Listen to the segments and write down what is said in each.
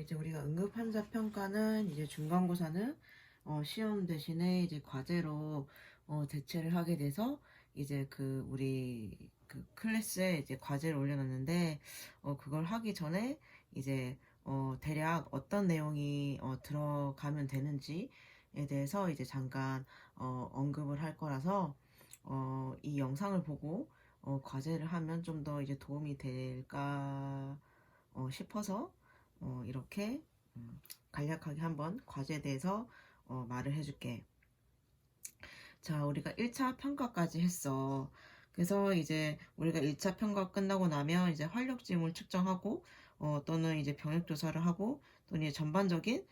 이제 우리가 응급환자 평가는 이제 중간고사는 시험 대신에 이제 과제로 대체를 하게 돼서 이제 우리 클래스에 이제 과제를 올려놨는데 그걸 하기 전에 이제 대략 어떤 내용이 들어가면 되는지에 대해서 이제 잠깐 언급을 할 거라서 이 영상을 보고 과제를 하면 좀 더 이제 도움이 될까 싶어서 이렇게 간략하게 한번 과제에 대해서 말을 해줄게. 자, 우리가 1차 평가까지 했어. 그래서 이제 우리가 1차 평가 끝나고 나면 이제 활력징을 측정하고 또는 이제 병역 조사를 하고 또는 이제 전반적인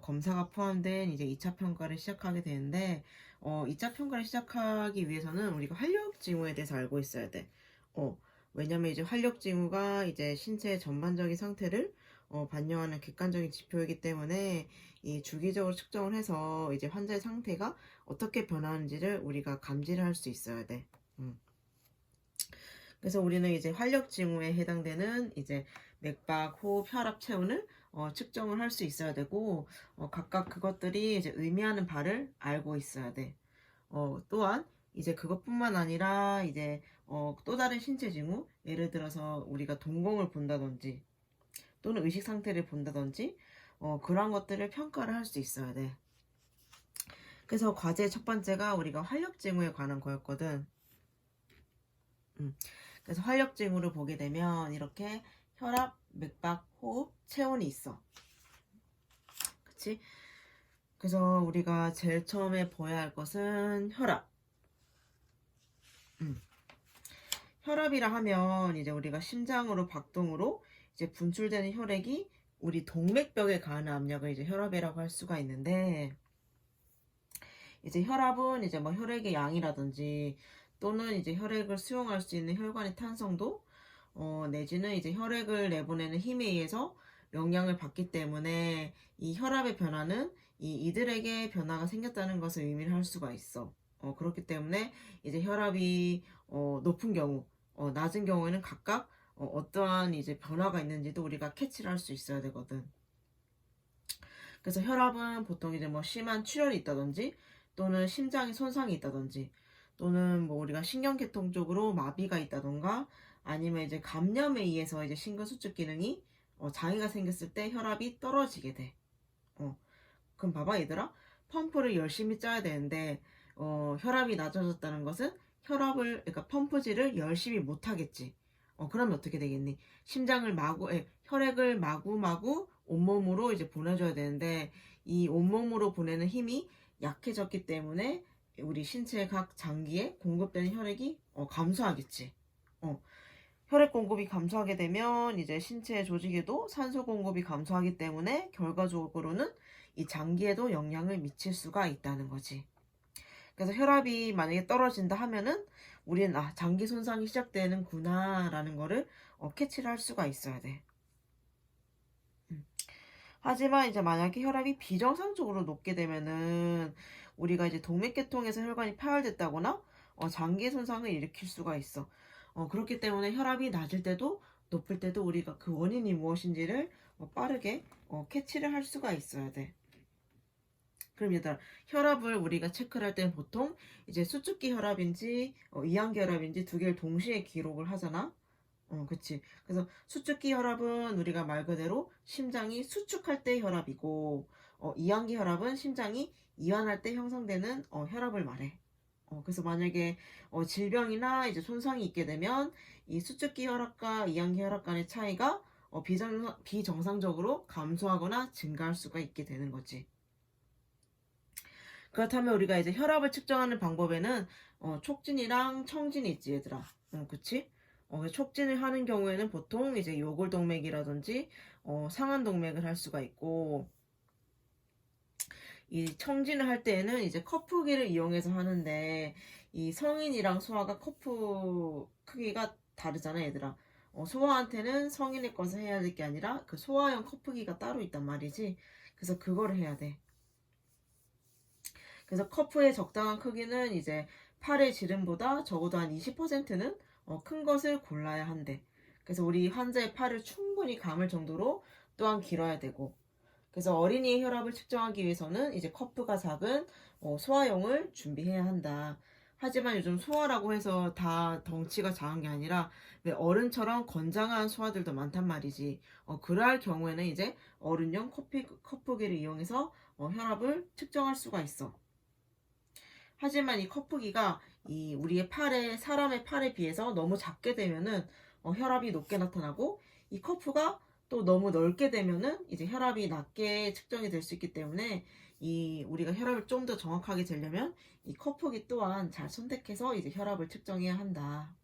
검사가 포함된 이제 2차 평가를 시작하게 되는데 2차 평가를 시작하기 위해서는 우리가 활력징후에 대해서 알고 있어야 돼. 왜냐면 이제 활력징후가 이제 신체의 전반적인 상태를 반영하는 객관적인 지표이기 때문에 이 주기적으로 측정을 해서 이제 환자의 상태가 어떻게 변하는지를 우리가 감지를 할 수 있어야 돼. 그래서 우리는 이제 활력징후에 해당되는 이제 맥박, 호흡, 혈압, 체온을 측정을 할 수 있어야 되고 각각 그것들이 이제 의미하는 바를 알고 있어야 돼. 또한 이제 그것뿐만 아니라 이제 또 다른 신체 징후, 예를 들어서 우리가 동공을 본다든지 또는 의식 상태를 본다든지 그런 것들을 평가를 할 수 있어야 돼. 그래서 과제 첫 번째가 우리가 활력징후에 관한 거였거든. 그래서 활력징후를 보게 되면 이렇게 혈압, 맥박, 호흡, 체온이 있어. 그치? 그래서 우리가 제일 처음에 보아야 할 것은 혈압. 혈압이라 하면 이제 우리가 심장으로 박동으로 이제 분출되는 혈액이 우리 동맥벽에 가하는 압력을 이제 혈압이라고 할 수가 있는데, 이제 혈압은 이제 뭐 혈액의 양이라든지 또는 이제 혈액을 수용할 수 있는 혈관의 탄성도 내지는 이제 혈액을 내보내는 힘에 의해서 영향을 받기 때문에 이 혈압의 변화는 이들에게 변화가 생겼다는 것을 의미를 할 수가 있어. 그렇기 때문에 이제 혈압이 높은 경우, 낮은 경우에는 각각 어떠한 이제 변화가 있는지도 우리가 캐치를 할 수 있어야 되거든. 그래서 혈압은 보통 이제 뭐 심한 출혈이 있다든지 또는 심장에 손상이 있다든지 또는 뭐 우리가 신경계통 쪽으로 마비가 있다던가 아니면 이제 감염에 의해서 이제 심근수축 기능이 장애가 생겼을 때 혈압이 떨어지게 돼. 그럼 봐봐 얘들아, 펌프를 열심히 짜야 되는데 혈압이 낮아졌다는 것은 그러니까 펌프질을 열심히 못 하겠지. 그러면 어떻게 되겠니? 혈액을 마구마구 온몸으로 이제 보내줘야 되는데 이 온몸으로 보내는 힘이 약해졌기 때문에 우리 신체의 각 장기에 공급되는 혈액이 감소하겠지. 혈액 공급이 감소하게 되면 이제 신체 조직에도 산소 공급이 감소하기 때문에 결과적으로는 이 장기에도 영향을 미칠 수가 있다는 거지. 그래서 혈압이 만약에 떨어진다 하면은 우리는 장기 손상이 시작되는구나 라는 거를 캐치를 할 수가 있어야 돼. 하지만 이제 만약에 혈압이 비정상적으로 높게 되면은 우리가 이제 동맥계통에서 혈관이 파열됐다거나 장기 손상을 일으킬 수가 있어. 그렇기 때문에 혈압이 낮을 때도 높을 때도 우리가 그 원인이 무엇인지를 빠르게 캐치를 할 수가 있어야 돼. 그럼 얘들아, 혈압을 우리가 체크를 할 때는 보통 이제 수축기 혈압인지 이항기 혈압인지 두 개를 동시에 기록을 하잖아. 그치. 그래서 수축기 혈압은 우리가 말 그대로 심장이 수축할 때 혈압이고, 이항기 혈압은 심장이 이완할 때 형성되는 혈압을 말해. 그래서 만약에 질병이나 이제 손상이 있게 되면 이 수축기 혈압과 이항기 혈압 간의 차이가 비정상적으로 감소하거나 증가할 수가 있게 되는 거지. 그렇다면 우리가 이제 혈압을 측정하는 방법에는 촉진이랑 청진이 있지 얘들아. 그치? 촉진을 하는 경우에는 보통 이제 요골동맥이라든지 상안동맥을 할 수가 있고, 이 청진을 할 때에는 이제 커프기를 이용해서 하는데 이 성인이랑 소아가 커프 크기가 다르잖아 얘들아. 소아한테는 성인의 것을 해야 될 게 아니라 그 소아용 커프기가 따로 있단 말이지. 그래서 그거를 해야 돼. 그래서 커프의 적당한 크기는 이제 팔의 지름보다 적어도 한 20%는 큰 것을 골라야 한대. 그래서 우리 환자의 팔을 충분히 감을 정도로 또한 길어야 되고. 그래서 어린이의 혈압을 측정하기 위해서는 이제 커프가 작은 소아용을 준비해야 한다. 하지만 요즘 소아라고 해서 다 덩치가 작은 게 아니라 왜 어른처럼 건장한 소아들도 많단 말이지. 그러할 경우에는 이제 어른용 커프기를 이용해서 혈압을 측정할 수가 있어. 하지만 이 커프기가 이 우리의 사람의 팔에 비해서 너무 작게 되면은 혈압이 높게 나타나고, 이 커프가 또 너무 넓게 되면은 이제 혈압이 낮게 측정이 될 수 있기 때문에, 이 우리가 혈압을 좀 더 정확하게 재려면 이 커프기 또한 잘 선택해서 이제 혈압을 측정해야 한다.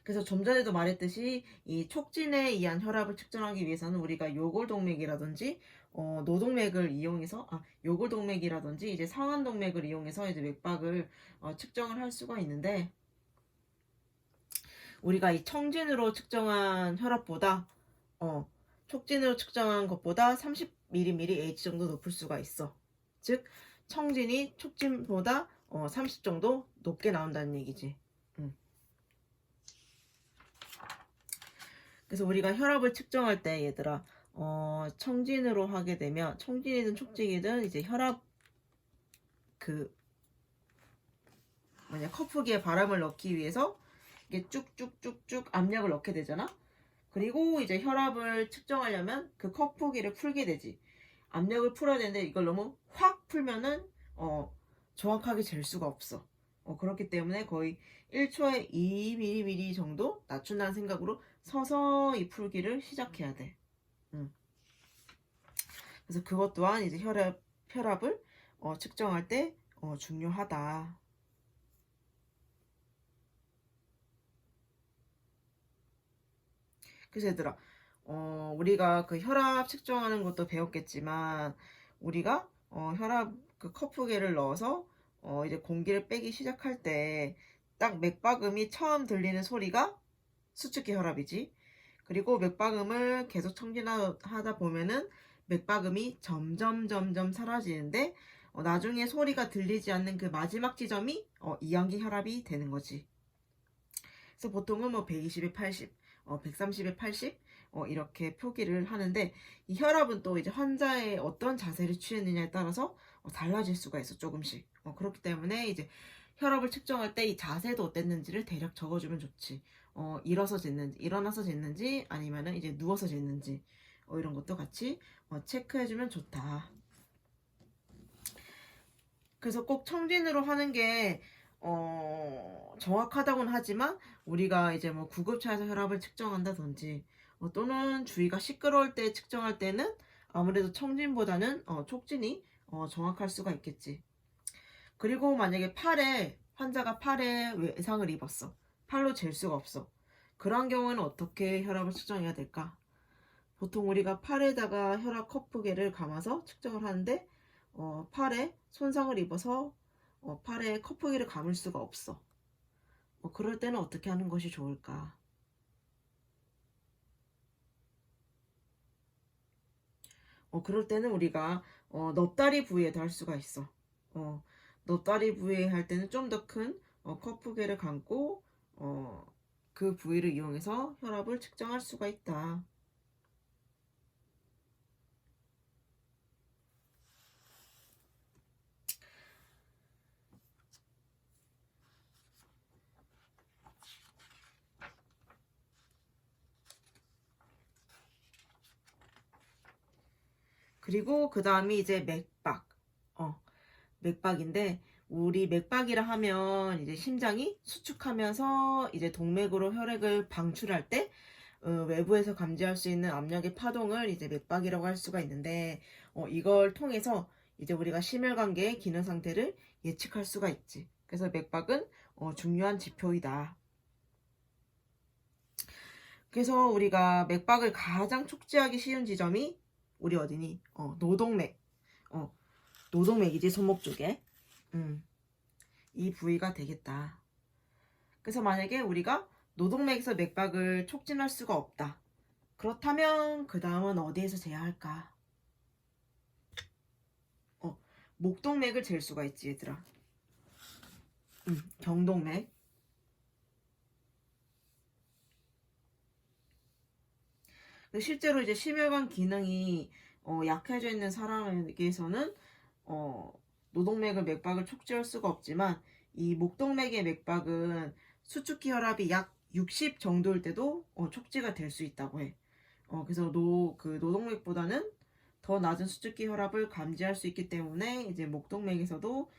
그래서 좀 전에도 말했듯이 이 촉진에 의한 혈압을 측정하기 위해서는 우리가 요골동맥이라든지 노동맥을 이용해서 요골동맥이라든지 이제 상완동맥을 이용해서 이제 맥박을 측정을 할 수가 있는데, 우리가 이 청진으로 측정한 혈압보다 촉진으로 측정한 것보다 30mmH 정도 높을 수가 있어. 즉 청진이 촉진보다 30 정도 높게 나온다는 얘기지. 그래서 우리가 혈압을 측정할 때 얘들아, 청진으로 하게 되면, 청진이든 촉진이든 이제 혈압 커프기에 바람을 넣기 위해서 이게 쭉쭉쭉쭉 압력을 넣게 되잖아. 그리고 이제 혈압을 측정하려면 그 커프기를 풀게 되지. 압력을 풀어야 되는데 이걸 너무 확 풀면은 정확하게 잴 수가 없어. 그렇기 때문에 거의 1초에 2mm 정도 낮춘다는 생각으로 서서히 풀기를 시작해야 돼. 그래서 그것 또한 이제 혈압을 측정할 때 중요하다. 그래서 얘들아, 우리가 그 혈압 측정하는 것도 배웠겠지만, 우리가 혈압 그 커프기를 넣어서 이제 공기를 빼기 시작할 때 딱 맥박음이 처음 들리는 소리가 수축기 혈압이지. 그리고 맥박음을 계속 청진하다 보면은 맥박음이 점점 사라지는데, 나중에 소리가 들리지 않는 그 마지막 지점이 이항기 혈압이 되는 거지. 그래서 보통은 뭐 120에 80, 130에 80 이렇게 표기를 하는데, 이 혈압은 또 이제 환자의 어떤 자세를 취했느냐에 따라서 달라질 수가 있어, 조금씩. 그렇기 때문에 이제 혈압을 측정할 때 이 자세도 어땠는지를 대략 적어주면 좋지. 일어나서 쟀는지 아니면은 이제 누워서 쟀는지 이런 것도 같이 체크해주면 좋다. 그래서 꼭 청진으로 하는 게 정확하다고는 하지만, 우리가 이제 뭐 구급차에서 혈압을 측정한다든지 또는 주위가 시끄러울 때 측정할 때는 아무래도 청진보다는 촉진이 정확할 수가 있겠지. 그리고 만약에 환자가 팔에 외상을 입었어. 팔로 잴 수가 없어. 그런 경우에는 어떻게 혈압을 측정해야 될까? 보통 우리가 팔에다가 혈압 커프기를 감아서 측정을 하는데, 팔에 손상을 입어서 팔에 커프기를 감을 수가 없어. 그럴 때는 어떻게 하는 것이 좋을까? 그럴 때는 우리가 넙다리 부위에도 할 수가 있어. 넙다리 부위에 할 때는 좀 더 큰 커프기를 감고 그 부위를 이용해서 혈압을 측정할 수가 있다. 그리고 그 다음이 이제 맥박. 맥박인데, 우리 맥박이라 하면 이제 심장이 수축하면서 이제 동맥으로 혈액을 방출할 때 외부에서 감지할 수 있는 압력의 파동을 이제 맥박이라고 할 수가 있는데, 이걸 통해서 이제 우리가 심혈관계의 기능 상태를 예측할 수가 있지. 그래서 맥박은 중요한 지표이다. 그래서 우리가 맥박을 가장 촉지하기 쉬운 지점이 우리 어디니? 노동맥. 노동맥이지, 손목 쪽에. 이 부위가 되겠다. 그래서 만약에 우리가 노동맥에서 맥박을 촉진할 수가 없다. 그렇다면 그 다음은 어디에서 재야 할까? 목동맥을 잴 수가 있지, 얘들아. 경동맥. 실제로 이제 심혈관 기능이 약해져 있는 사람에게서는 노동맥을 맥박을 촉지할 수가 없지만 이 목동맥의 맥박은 수축기 혈압이 약 60 정도일 때도 촉지가 될 수 있다고 해. 그래서 노동맥보다는 더 낮은 수축기 혈압을 감지할 수 있기 때문에 이제 목동맥에서도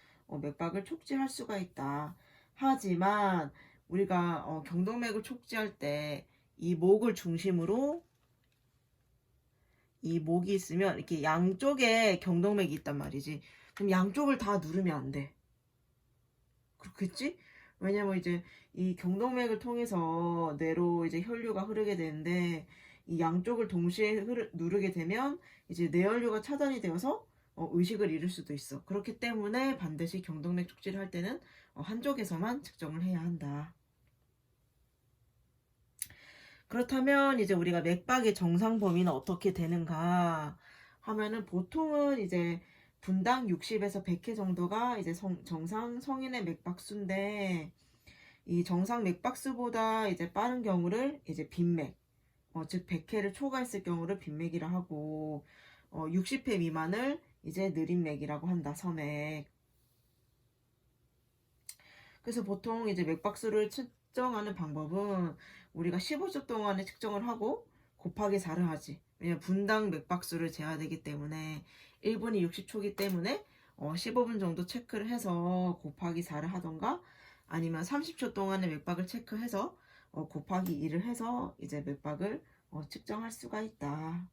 맥박을 촉지할 수가 있다. 하지만 우리가 경동맥을 촉지할 때 이 목을 중심으로 이 목이 있으면 이렇게 양쪽에 경동맥이 있단 말이지. 그럼 양쪽을 다 누르면 안 돼. 그렇겠지? 왜냐면 이제 이 경동맥을 통해서 뇌로 이제 혈류가 흐르게 되는데 이 양쪽을 동시에 누르게 되면 이제 뇌혈류가 차단이 되어서 의식을 잃을 수도 있어. 그렇기 때문에 반드시 경동맥 촉지를 할 때는 한쪽에서만 측정을 해야 한다. 그렇다면 이제 우리가 맥박의 정상 범위는 어떻게 되는가 하면은 보통은 이제 분당 60에서 100회 정도가 이제 정상 성인의 맥박수인데 이 정상 맥박수보다 이제 빠른 경우를 이제 빈맥, 즉 100회를 초과했을 경우를 빈맥이라 하고 60회 미만을 이제 느린 맥이라고 한다. 서맥. 그래서 보통 이제 맥박수를 측정하는 방법은 우리가 15초 동안에 측정을 하고 곱하기 4를 하지. 왜냐면 분당 맥박수를 재야 되기 때문에 1분이 60초기 때문에 15분 정도 체크를 해서 곱하기 4를 하던가 아니면 30초 동안의 맥박을 체크해서 곱하기 2를 해서 이제 맥박을 측정할 수가 있다.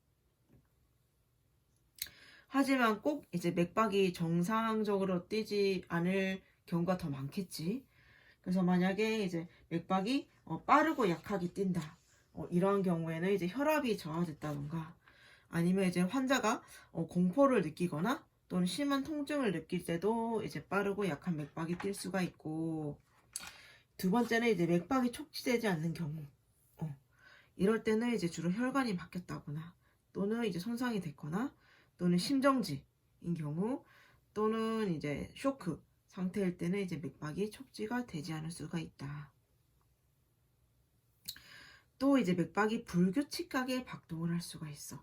하지만 꼭 이제 맥박이 정상적으로 뛰지 않을 경우가 더 많겠지. 그래서 만약에 이제 맥박이 빠르고 약하게 뛴다. 이러한 경우에는 이제 혈압이 저하됐다던가 아니면 이제 환자가 공포를 느끼거나 또는 심한 통증을 느낄 때도 이제 빠르고 약한 맥박이 뛸 수가 있고 두 번째는 이제 맥박이 촉지되지 않는 경우 이럴 때는 이제 주로 혈관이 막혔다거나 또는 이제 손상이 됐거나 또는 심정지인 경우 또는 이제 쇼크 상태일 때는 이제 맥박이 촉지가 되지 않을 수가 있다. 또 이제 맥박이 불규칙하게 박동을 할 수가 있어.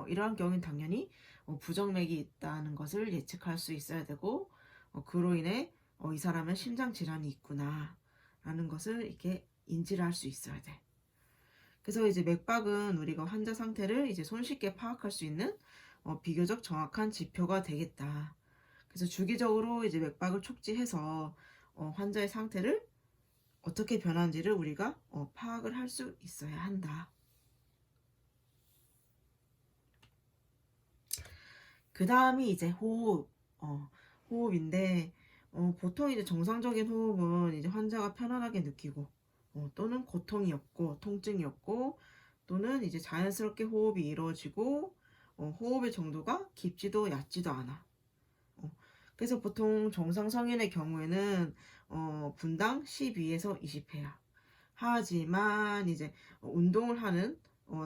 이러한 경우는 당연히 부정맥이 있다는 것을 예측할 수 있어야 되고 그로 인해 이 사람은 심장 질환이 있구나 라는 것을 이렇게 인지를 할 수 있어야 돼. 그래서 이제 맥박은 우리가 환자 상태를 이제 손쉽게 파악할 수 있는 비교적 정확한 지표가 되겠다. 그래서 주기적으로 이제 맥박을 촉지해서 환자의 상태를 어떻게 변하는지를 우리가 파악을 할 수 있어야 한다. 그 다음이 이제 호흡인데 보통 이제 정상적인 호흡은 이제 환자가 편안하게 느끼고 또는 고통이 없고 통증이 없고 또는 이제 자연스럽게 호흡이 이루어지고 호흡의 정도가 깊지도 얕지도 않아. 그래서 보통 정상 성인의 경우에는 분당 12에서 20회야. 하지만 이제 운동을 하는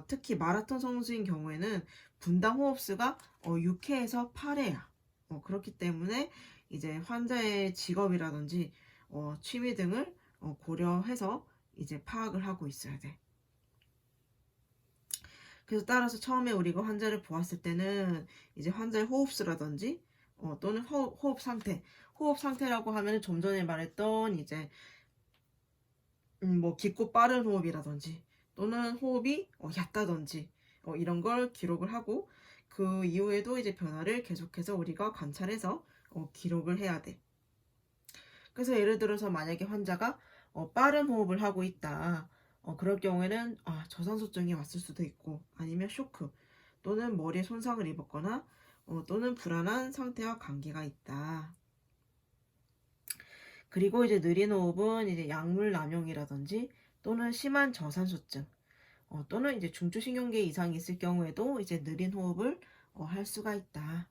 특히 마라톤 선수인 경우에는 분당 호흡수가 6회에서 8회야. 그렇기 때문에 이제 환자의 직업이라든지 취미 등을 고려해서 이제 파악을 하고 있어야 돼. 그래서 따라서 처음에 우리가 환자를 보았을 때는 이제 환자의 호흡수라든지 또는 호흡 상태. 호흡 상태라고 하면 좀 전에 말했던 이제 뭐 깊고 빠른 호흡이라든지 또는 호흡이 얕다든지 이런 걸 기록을 하고 그 이후에도 이제 변화를 계속해서 우리가 관찰해서 기록을 해야 돼. 그래서 예를 들어서 만약에 환자가 빠른 호흡을 하고 있다. 그럴 경우에는 저산소증이 왔을 수도 있고 아니면 쇼크 또는 머리에 손상을 입었거나 또는 불안한 상태와 관계가 있다. 그리고 이제 느린 호흡은 이제 약물 남용이라든지 또는 심한 저산소증 또는 이제 중추신경계 이상이 있을 경우에도 이제 느린 호흡을 할 수가 있다.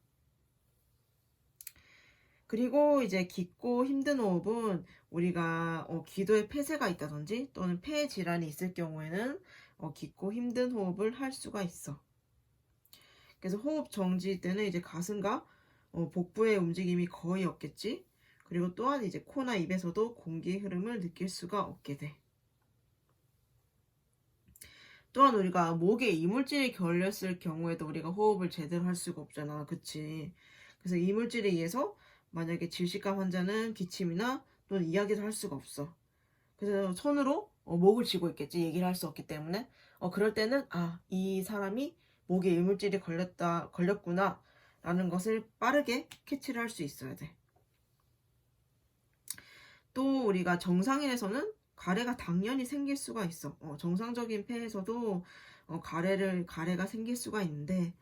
그리고 이제 깊고 힘든 호흡은 우리가 기도에 폐쇄가 있다든지 또는 폐 질환이 있을 경우에는 깊고 힘든 호흡을 할 수가 있어. 그래서 호흡 정지 때는 이제 가슴과 복부의 움직임이 거의 없겠지. 그리고 또한 이제 코나 입에서도 공기의 흐름을 느낄 수가 없게 돼. 또한 우리가 목에 이물질이 걸렸을 경우에도 우리가 호흡을 제대로 할 수가 없잖아. 그치? 그래서 이물질에 의해서 만약에 질식감 환자는 기침이나 또는 이야기도 할 수가 없어. 그래서 손으로 목을 쥐고 있겠지. 얘기를 할 수 없기 때문에. 그럴 때는 이 사람이 목에 이물질이 걸렸구나 라는 것을 빠르게 캐치를 할 수 있어야 돼. 또 우리가 정상인에서는 가래가 당연히 생길 수가 있어. 정상적인 폐에서도 가래가 생길 수가 있는데,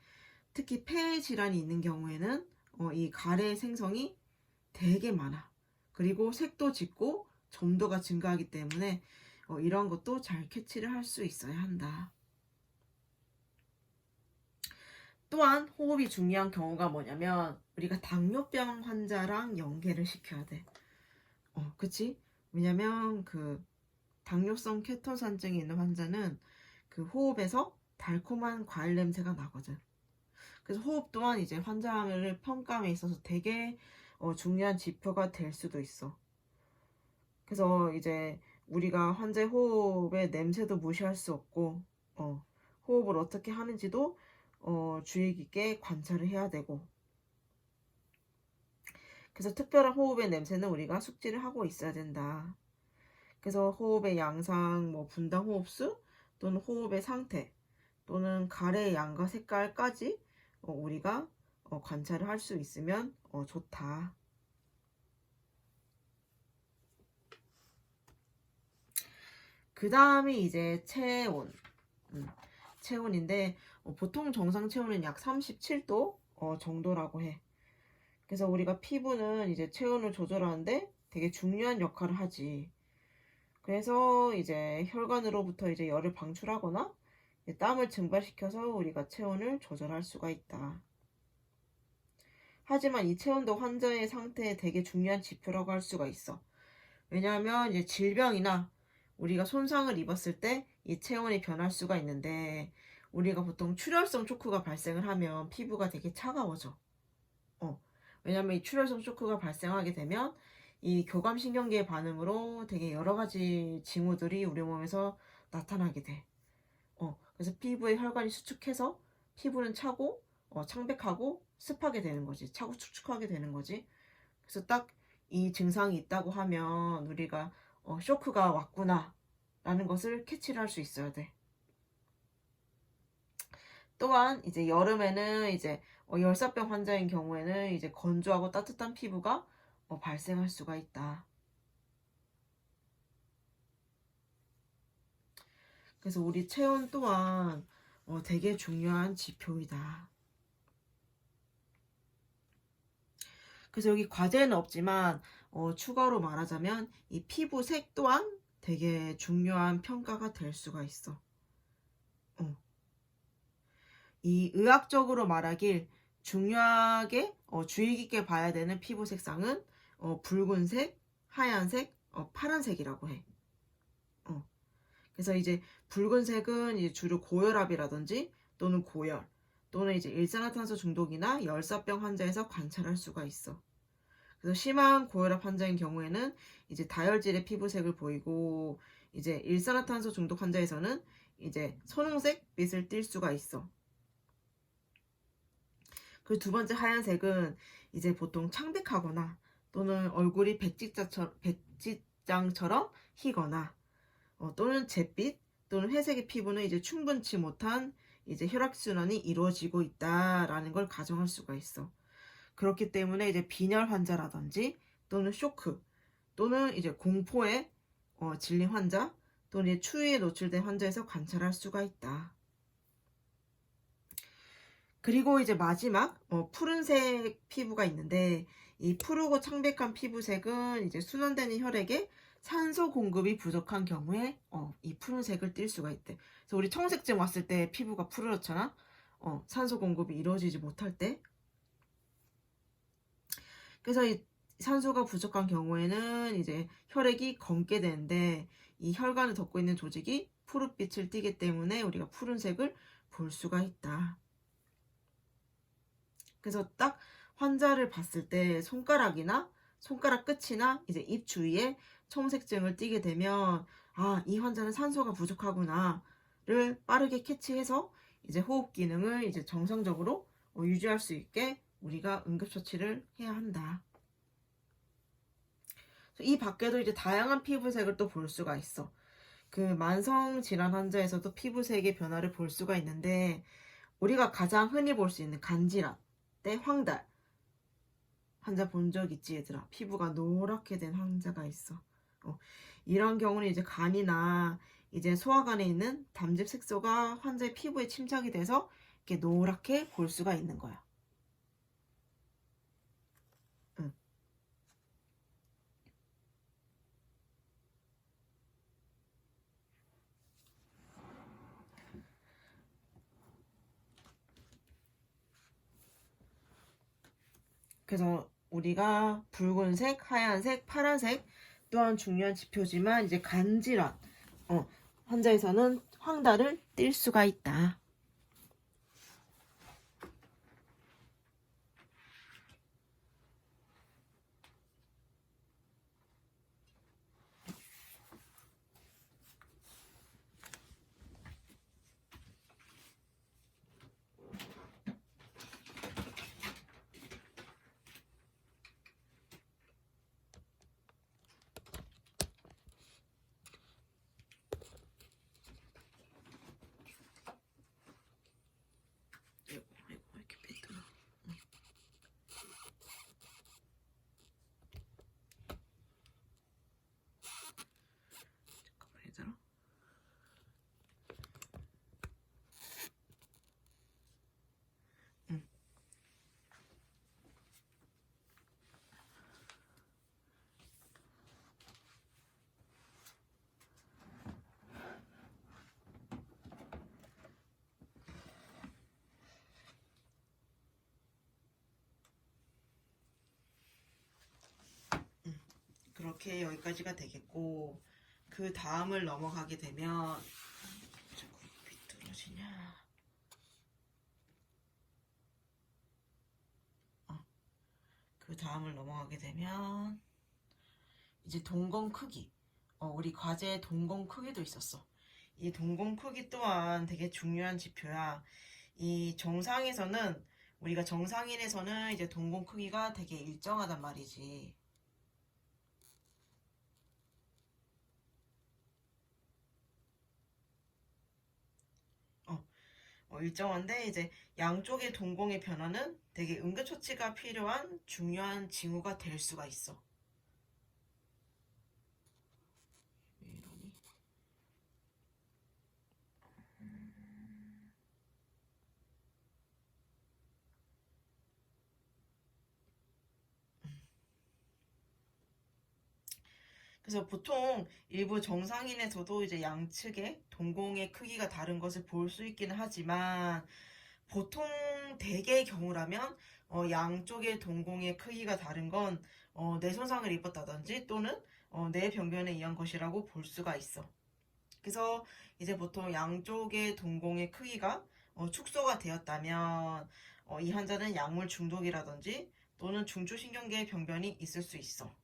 특히 폐 질환이 있는 경우에는 이 가래 생성이 되게 많아. 그리고 색도 짙고 점도가 증가하기 때문에 이런 것도 잘 캐치를 할 수 있어야 한다. 또한 호흡이 중요한 경우가 뭐냐면 우리가 당뇨병 환자랑 연계를 시켜야 돼. 그치? 왜냐면 그 당뇨성 케톤산증이 있는 환자는 그 호흡에서 달콤한 과일 냄새가 나거든. 그래서 호흡 또한 이제 환자를 평가함에 있어서 되게 중요한 지표가 될 수도 있어. 그래서 이제 우리가 환자의 호흡의 냄새도 무시할 수 없고, 호흡을 어떻게 하는지도 주의 깊게 관찰을 해야 되고, 그래서 특별한 호흡의 냄새는 우리가 숙지를 하고 있어야 된다. 그래서 호흡의 양상, 분당 호흡수 또는 호흡의 상태 또는 가래의 양과 색깔까지 우리가 관찰을 할 수 있으면 좋다. 그 다음이 이제 체온. 체온인데 보통 정상 체온은 약 37도 정도라고 해. 그래서 우리가 피부는 이제 체온을 조절하는데 되게 중요한 역할을 하지. 그래서 이제 혈관으로부터 이제 열을 방출하거나 땀을 증발시켜서 우리가 체온을 조절할 수가 있다. 하지만 이 체온도 환자의 상태에 되게 중요한 지표라고 할 수가 있어. 왜냐하면 이제 질병이나 우리가 손상을 입었을 때 이 체온이 변할 수가 있는데, 우리가 보통 출혈성 쇼크가 발생을 하면 피부가 되게 차가워져. 왜냐면 이 출혈성 쇼크가 발생하게 되면 이 교감신경계의 반응으로 되게 여러 가지 징후들이 우리 몸에서 나타나게 돼. 그래서 피부의 혈관이 수축해서 피부는 차고 창백하고 습하게 되는 거지. 차고 축축하게 되는 거지. 그래서 딱 이 증상이 있다고 하면 우리가 쇼크가 왔구나 라는 것을 캐치를 할 수 있어야 돼. 또한 이제 여름에는 이제 열사병 환자인 경우에는 이제 건조하고 따뜻한 피부가 발생할 수가 있다. 그래서 우리 체온 또한 되게 중요한 지표이다. 그래서 여기 과제는 없지만 추가로 말하자면 이 피부색 또한 되게 중요한 평가가 될 수가 있어. 이 의학적으로 말하길 중요하게 주의 깊게 봐야 되는 피부 색상은 붉은색, 하얀색, 파란색이라고 해. 그래서 이제 붉은색은 이제 주로 고혈압이라든지 또는 고열 또는 이제 일산화탄소 중독이나 열사병 환자에서 관찰할 수가 있어. 그래서 심한 고혈압 환자인 경우에는 이제 다혈질의 피부색을 보이고, 이제 일산화탄소 중독 환자에서는 이제 선홍색 빛을 띨 수가 있어. 그 두 번째 하얀색은 이제 보통 창백하거나 또는 얼굴이 백지장처럼 희거나 또는 잿빛 또는 회색의 피부는 이제 충분치 못한 이제 혈액순환이 이루어지고 있다라는 걸 가정할 수가 있어. 그렇기 때문에 이제 빈혈 환자라든지 또는 쇼크 또는 이제 공포에 질린 환자 또는 추위에 노출된 환자에서 관찰할 수가 있다. 그리고 이제 마지막 푸른색 피부가 있는데, 이 푸르고 창백한 피부색은 이제 순환되는 혈액에 산소 공급이 부족한 경우에 이 푸른색을 띨 수가 있대. 그래서 우리 청색증 왔을 때 피부가 푸르렇잖아. 산소 공급이 이루어지지 못할 때. 그래서 이 산소가 부족한 경우에는 이제 혈액이 검게 되는데, 이 혈관을 덮고 있는 조직이 푸른빛을 띠기 때문에 우리가 푸른색을 볼 수가 있다. 그래서 딱 환자를 봤을 때 손가락이나 손가락 끝이나 이제 입 주위에 청색증을 띠게 되면 이 환자는 산소가 부족하구나 빠르게 캐치해서 이제 호흡 기능을 이제 정상적으로 유지할 수 있게 우리가 응급처치를 해야 한다. 이 밖에도 이제 다양한 피부색을 또 볼 수가 있어. 그 만성 질환 환자에서도 피부색의 변화를 볼 수가 있는데, 우리가 가장 흔히 볼 수 있는 간질환 때 황달 환자 본 적 있지, 얘들아? 피부가 노랗게 된 환자가 있어. 이런 경우는 이제 간이나 이제 소화관에 있는 담즙 색소가 환자의 피부에 침착이 돼서 이렇게 노랗게 볼 수가 있는 거야. 응. 그래서 우리가 붉은색, 하얀색, 파란색 또한 중요한 지표지만, 이제 간질환 환자에서는 황달을 띌 수가 있다. 이렇게 뺐더라. 잠깐만, 얘들아. 그렇게 여기까지가 되겠고, 그 다음을 넘어가게 되면, 자꾸 비뚤어지냐. 그 다음을 넘어가게 되면 이제 동공 크기. 우리 과제에 동공 크기도 있었어. 이 동공 크기 또한 되게 중요한 지표야. 이 정상에서는, 우리가 정상인에서는 이제 동공 크기가 되게 일정하단 말이지. 일정한데, 이제 양쪽의 동공의 변화는 되게 응급처치가 필요한 중요한 징후가 될 수가 있어. 왜 이러니? 그래서 보통 일부 정상인에서도 이제 양측의 동공의 크기가 다른 것을 볼 수 있기는 하지만, 보통 대개의 경우라면 양쪽의 동공의 크기가 다른 건 뇌 손상을 입었다든지 또는 뇌 병변에 의한 것이라고 볼 수가 있어. 그래서 이제 보통 양쪽의 동공의 크기가 축소가 되었다면 이 환자는 약물 중독이라든지 또는 중추신경계 병변이 있을 수 있어.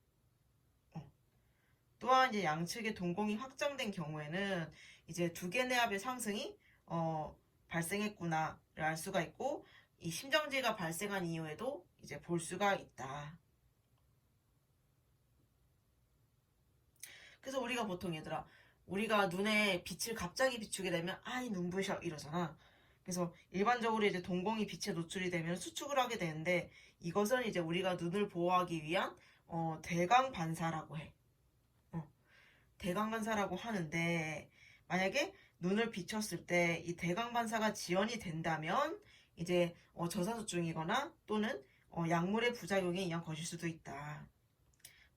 또한 이제 양측의 동공이 확장된 경우에는 이제 두개 내압의 상승이 발생했구나를 알 수가 있고, 이 심정지가 발생한 이후에도 이제 볼 수가 있다. 그래서 우리가 보통, 얘들아, 우리가 눈에 빛을 갑자기 비추게 되면 아이 눈부셔 이러잖아. 그래서 일반적으로 이제 동공이 빛에 노출이 되면 수축을 하게 되는데, 이것은 이제 우리가 눈을 보호하기 위한 대강 반사라고 해. 대강 반사라고 하는데, 만약에 눈을 비췄을 때 이 대강 반사가 지연이 된다면 이제 저산소증이거나 또는 약물의 부작용에 의한 것일 수도 있다.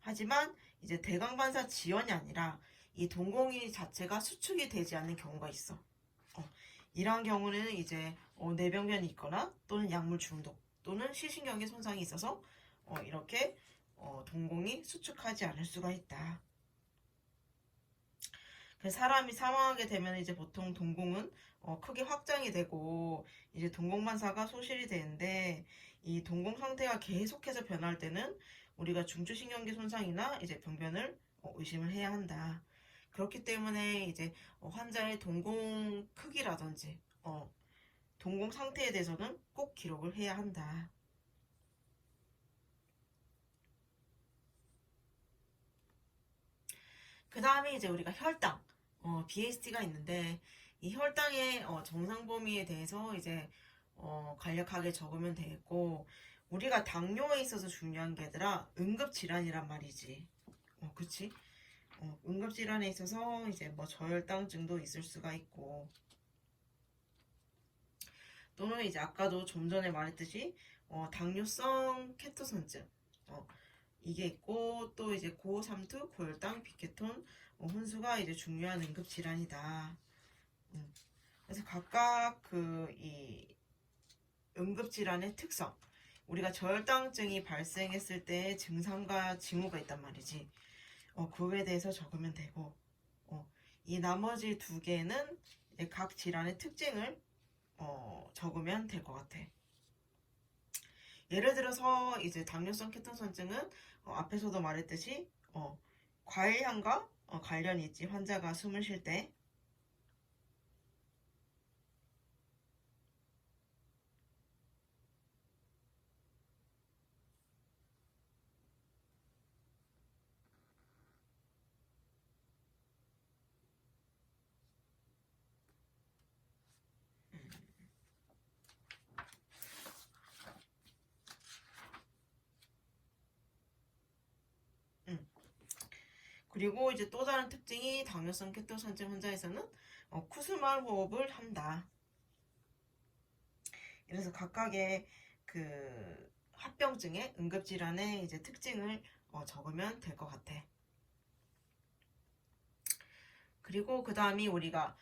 하지만 이제 대강 반사 지연이 아니라 이 동공이 자체가 수축이 되지 않는 경우가 있어. 이러한 경우는 이제 뇌병변이 있거나 또는 약물 중독 또는 시신경계 손상이 있어서 이렇게 동공이 수축하지 않을 수가 있다. 사람이 사망하게 되면 이제 보통 동공은 크게 확장이 되고 이제 동공 반사가 소실이 되는데, 이 동공 상태가 계속해서 변할 때는 우리가 중추신경계 손상이나 이제 병변을 의심을 해야 한다. 그렇기 때문에 이제 환자의 동공 크기라든지 동공 상태에 대해서는 꼭 기록을 해야 한다. 그 다음에 이제 우리가 혈당, BST가 있는데 이 혈당의 정상 범위에 대해서 이제 간략하게 적으면 되겠고, 우리가 당뇨에 있어서 중요한 게 아니라 응급질환이란 말이지. 그치? 응급질환에 있어서 이제 뭐 저혈당증도 있을 수가 있고, 또는 이제 아까도 좀 전에 말했듯이 당뇨성 케토선증 이게 있고, 또 이제 고삼투, 고혈당, 비케톤, 혼수가 이제 중요한 응급질환이다. 그래서 각각 이 응급질환의 특성, 우리가 저혈당증이 발생했을 때 증상과 징후가 있단 말이지. 그거에 대해서 적으면 되고, 이 나머지 두 개는 각 질환의 특징을 적으면 될 것 같아. 예를 들어서 이제 당뇨성 케톤선증은 앞에서도 말했듯이 과일향과 관련이 있지. 환자가 숨을 쉴 때. 음. 그리고 이제 또 다른 특징이 당뇨성 케톤선증 환자에서는 쿠스말 호흡을 한다. 그래서 각각의 그 합병증의 응급질환의 이제 특징을 적으면 될 것 같아. 그리고 그 다음이 우리가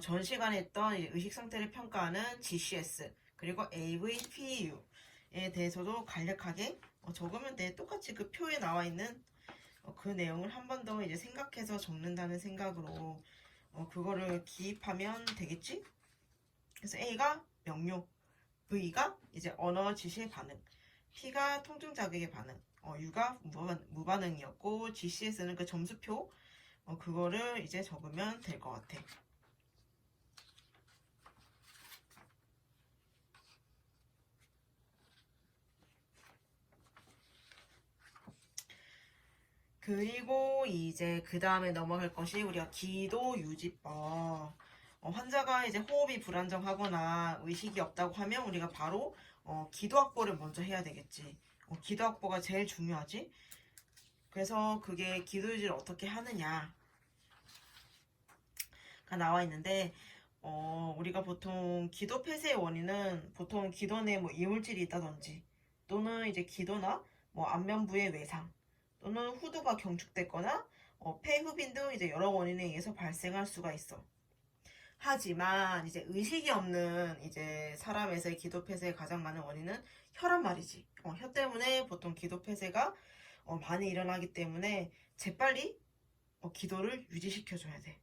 전 시간에 했던 의식 상태를 평가하는 GCS 그리고 AVPU에 대해서도 간략하게 적으면 돼. 똑같이 그 표에 나와 있는 그 내용을 한 번 더 이제 생각해서 적는다는 생각으로 그거를 기입하면 되겠지? 그래서 A가 명료, V가 이제 언어 지시의 반응, P가 통증 자극의 반응, U가 무반응이었고 GCS는 그 점수표 그거를 이제 적으면 될 것 같아. 그리고 이제 그 다음에 넘어갈 것이 우리가 기도 유지법. 환자가 이제 호흡이 불안정하거나 의식이 없다고 하면 우리가 바로 기도 확보를 먼저 해야 되겠지. 기도 확보가 제일 중요하지. 그래서 그게 기도 유지를 어떻게 하느냐가 나와 있는데 우리가 보통 기도 폐쇄의 원인은 보통 기도 내에 뭐 이물질이 있다든지 또는 이제 기도나 뭐 안면부의 외상 또는 후두가 경축됐거나 폐흡인 등 이제 여러 원인에 의해서 발생할 수가 있어. 하지만 이제 의식이 없는 이제 사람에서의 기도 폐쇄의 가장 많은 원인은 혈압 말이지. 혀 때문에 보통 기도 폐쇄가 많이 일어나기 때문에 재빨리 기도를 유지시켜줘야 돼.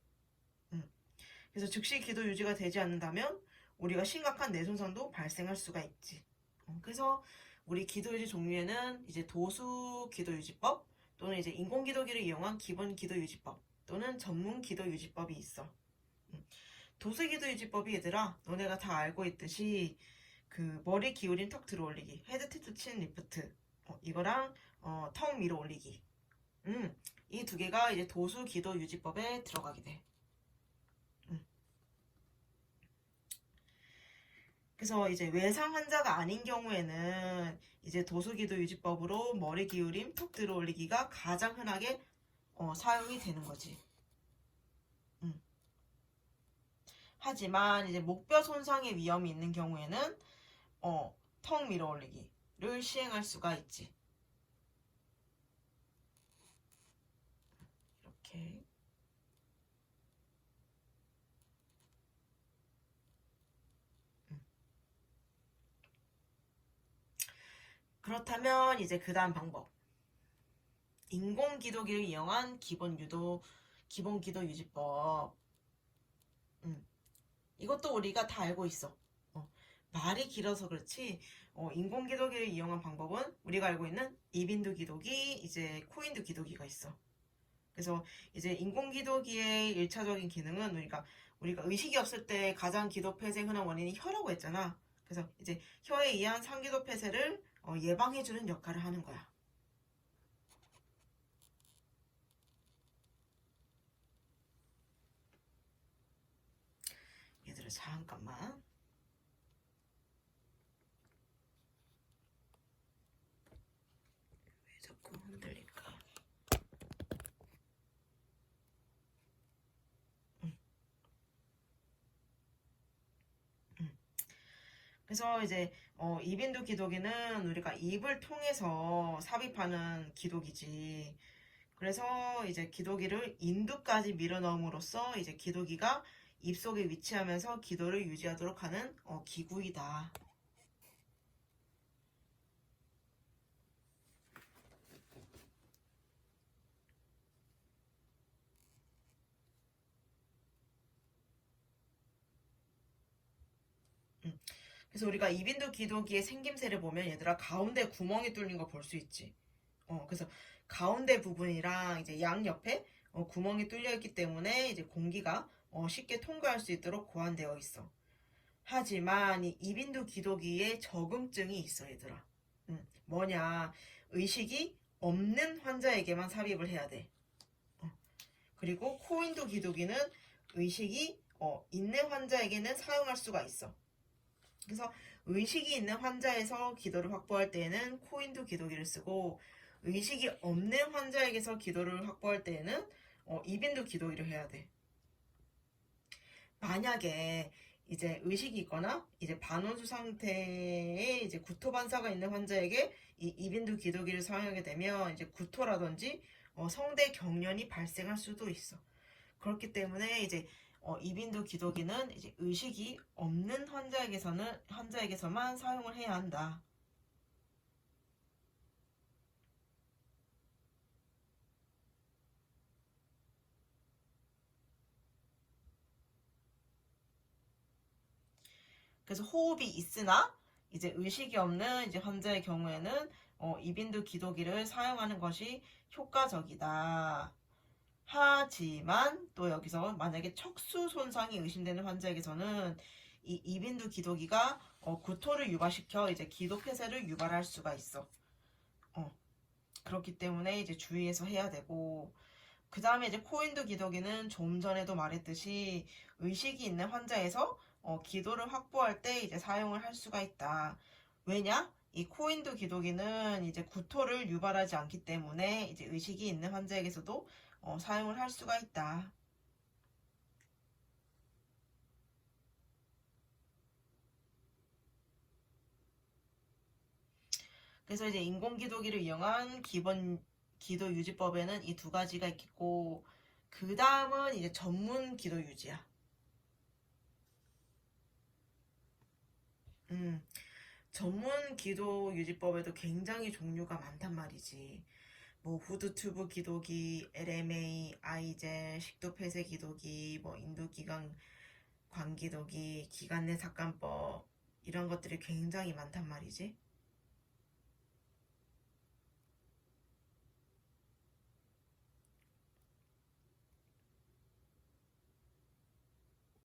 그래서 즉시 기도 유지가 되지 않는다면 우리가 심각한 뇌 손상도 발생할 수가 있지. 그래서 우리 기도 유지 종류에는 이제 도수 기도 유지법 또는 이제 인공 기도기를 이용한 기본 기도 유지법 또는 전문 기도 유지법이 있어. 도수 기도 유지법이 얘들아 너네가 다 알고 있듯이 그 머리 기울인 턱 들어 올리기 헤드 투 친 리프트 이거랑 턱 밀어 올리기 이 두 개가 이제 도수 기도 유지법에 들어가게 돼. 그래서 이제 외상 환자가 아닌 경우에는 이제 도수기도 유지법으로 머리 기울임, 턱 들어 올리기가 가장 흔하게 사용이 되는 거지. 하지만 이제 목뼈 손상의 위험이 있는 경우에는 턱 밀어 올리기를 시행할 수가 있지. 이렇게. 그렇다면 이제 그 다음 방법. 인공 기도기를 이용한 기본 기도 유지법. 이것도 우리가 다 알고 있어. 말이 길어서 그렇지 인공 기도기를 이용한 방법은 우리가 알고 있는 이빈두 기도기, 이제 코인두 기도기가 있어. 그래서 이제 인공기도기의 1차적인 기능은 우리가 의식이 없을 때 가장 기도 폐쇄 흔한 원인이 혀라고 했잖아. 그래서 이제 혀에 의한 상기도 폐쇄를 예방해주는 역할을 하는 거야. 얘들아 잠깐만. 왜 자꾸 흔들릴까? 응, 응. 그래서 이제 이빈두 기도기는 우리가 입을 통해서 삽입하는 기도기지. 그래서 이제 기도기를 인두까지 밀어 넣음으로써 이제 기도기가 입속에 위치하면서 기도를 유지하도록 하는 기구이다. 음. 그래서 우리가 이빈두 기도기의 생김새를 보면 얘들아 가운데 구멍이 뚫린 거 볼 수 있지. 그래서 가운데 부분이랑 이제 양 옆에 구멍이 뚫려 있기 때문에 이제 공기가 쉽게 통과할 수 있도록 고안되어 있어. 하지만 이 이빈두 기도기에 적응증이 있어, 얘들아. 뭐냐? 의식이 없는 환자에게만 삽입을 해야 돼. 그리고 코인두 기도기는 의식이 있는 환자에게는 사용할 수가 있어. 그래서 의식이 있는 환자에서 기도를 확보할 때에는 코인두 기도기를 쓰고 의식이 없는 환자에게서 기도를 확보할 때에는 이빈두 기도기를 해야 돼. 만약에 이제 의식이 있거나 이제 반원수 상태에 이제 구토 반사가 있는 환자에게 이 이빈두 기도기를 사용하게 되면 이제 구토라든지 성대 경련이 발생할 수도 있어. 그렇기 때문에 이제 이빈두 기도기는 이제 의식이 없는 환자에게서만 사용을 해야 한다. 그래서 호흡이 있으나 이제 의식이 없는 이제 환자의 경우에는 이빈두 기도기를 사용하는 것이 효과적이다. 하지만 또 여기서 만약에 척수 손상이 의심되는 환자에게서는 이 이빈두 기도기가 구토를 유발시켜 이제 기도 폐쇄를 유발할 수가 있어. 그렇기 때문에 이제 주의해서 해야 되고 그 다음에 이제 코인두 기도기는 좀 전에도 말했듯이 의식이 있는 환자에서 기도를 확보할 때 이제 사용을 할 수가 있다. 왜냐? 이 코인두 기도기는 이제 구토를 유발하지 않기 때문에 이제 의식이 있는 환자에게서도 사용을 할 수가 있다. 그래서 이제 인공기도기를 이용한 기본 기도 유지법에는 이 두 가지가 있겠고, 그 다음은 이제 전문 기도 유지야. 음, 전문 기도 유지법에도 굉장히 종류가 많단 말이지. 뭐 후드 튜브 기도기, LMA, 아이젤, 식도 폐쇄 기도기, 뭐 인두기관 관기도기, 기관 내 삭감법 이런 것들이 굉장히 많단 말이지.